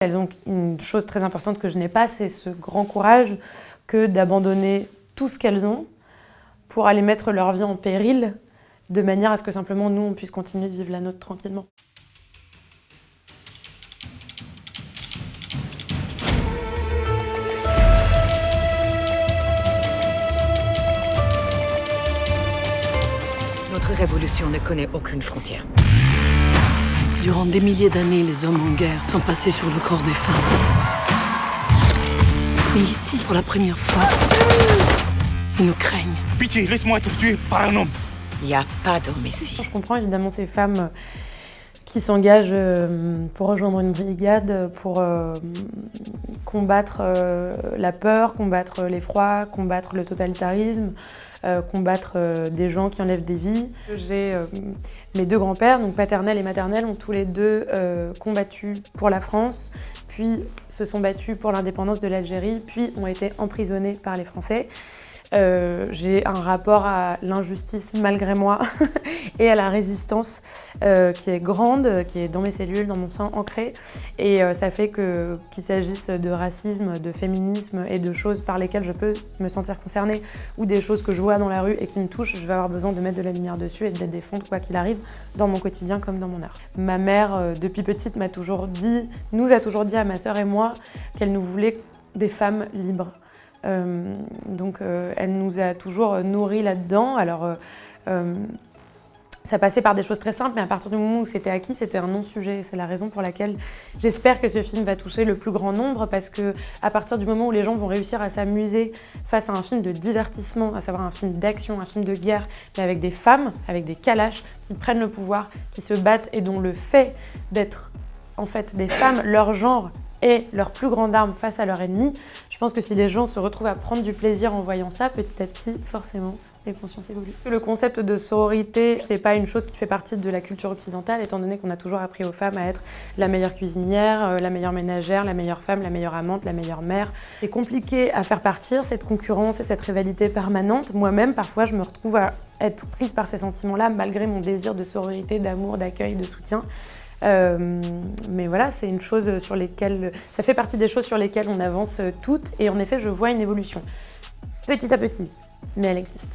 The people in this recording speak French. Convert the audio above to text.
Elles ont une chose très importante que je n'ai pas, c'est ce grand courage que d'abandonner tout ce qu'elles ont pour aller mettre leur vie en péril, de manière à ce que simplement nous, on puisse continuer de vivre la nôtre tranquillement. Notre révolution ne connaît aucune frontière. Durant des milliers d'années, les hommes en guerre sont passés sur le corps des femmes. Mais ici, pour la première fois, ils nous craignent. Pitié, laisse-moi être tué par un homme. Il n'y a pas d'homme ici. Je comprends évidemment ces femmes qui s'engagent pour rejoindre une brigade, pour combattre la peur, combattre l'effroi, combattre le totalitarisme, combattre des gens qui enlèvent des vies. J'ai mes deux grands-pères, donc paternels et maternels, ont tous les deux combattu pour la France, puis se sont battus pour l'indépendance de l'Algérie, puis ont été emprisonnés par les Français. J'ai un rapport à l'injustice malgré moi et à la résistance qui est grande, qui est dans mes cellules, dans mon sang, ancrée. Et ça fait qu'il s'agisse de racisme, de féminisme et de choses par lesquelles je peux me sentir concernée ou des choses que je vois dans la rue et qui me touchent, je vais avoir besoin de mettre de la lumière dessus et de les défendre quoi qu'il arrive dans mon quotidien comme dans mon art. Ma mère, depuis petite, nous a toujours dit à ma sœur et moi qu'elle nous voulait des femmes libres. Elle nous a toujours nourris là-dedans. Alors, ça passait par des choses très simples, mais à partir du moment où c'était acquis, c'était un non-sujet. C'est la raison pour laquelle j'espère que ce film va toucher le plus grand nombre, parce que à partir du moment où les gens vont réussir à s'amuser face à un film de divertissement, à savoir un film d'action, un film de guerre, mais avec des femmes, avec des calaches, qui prennent le pouvoir, qui se battent et dont le fait d'être en fait des femmes, leur genre, et leur plus grande arme face à leur ennemi, je pense que si les gens se retrouvent à prendre du plaisir en voyant ça, petit à petit, forcément, les consciences évoluent. Le concept de sororité, c'est pas une chose qui fait partie de la culture occidentale, étant donné qu'on a toujours appris aux femmes à être la meilleure cuisinière, la meilleure ménagère, la meilleure femme, la meilleure amante, la meilleure mère. C'est compliqué à faire partir, cette concurrence et cette rivalité permanente. Moi-même, parfois, je me retrouve à être prise par ces sentiments-là, malgré mon désir de sororité, d'amour, d'accueil, de soutien. Mais voilà, c'est une chose sur lesquelles, ça fait partie des choses sur lesquelles on avance toutes, et en effet, je vois une évolution. Petit à petit, mais elle existe.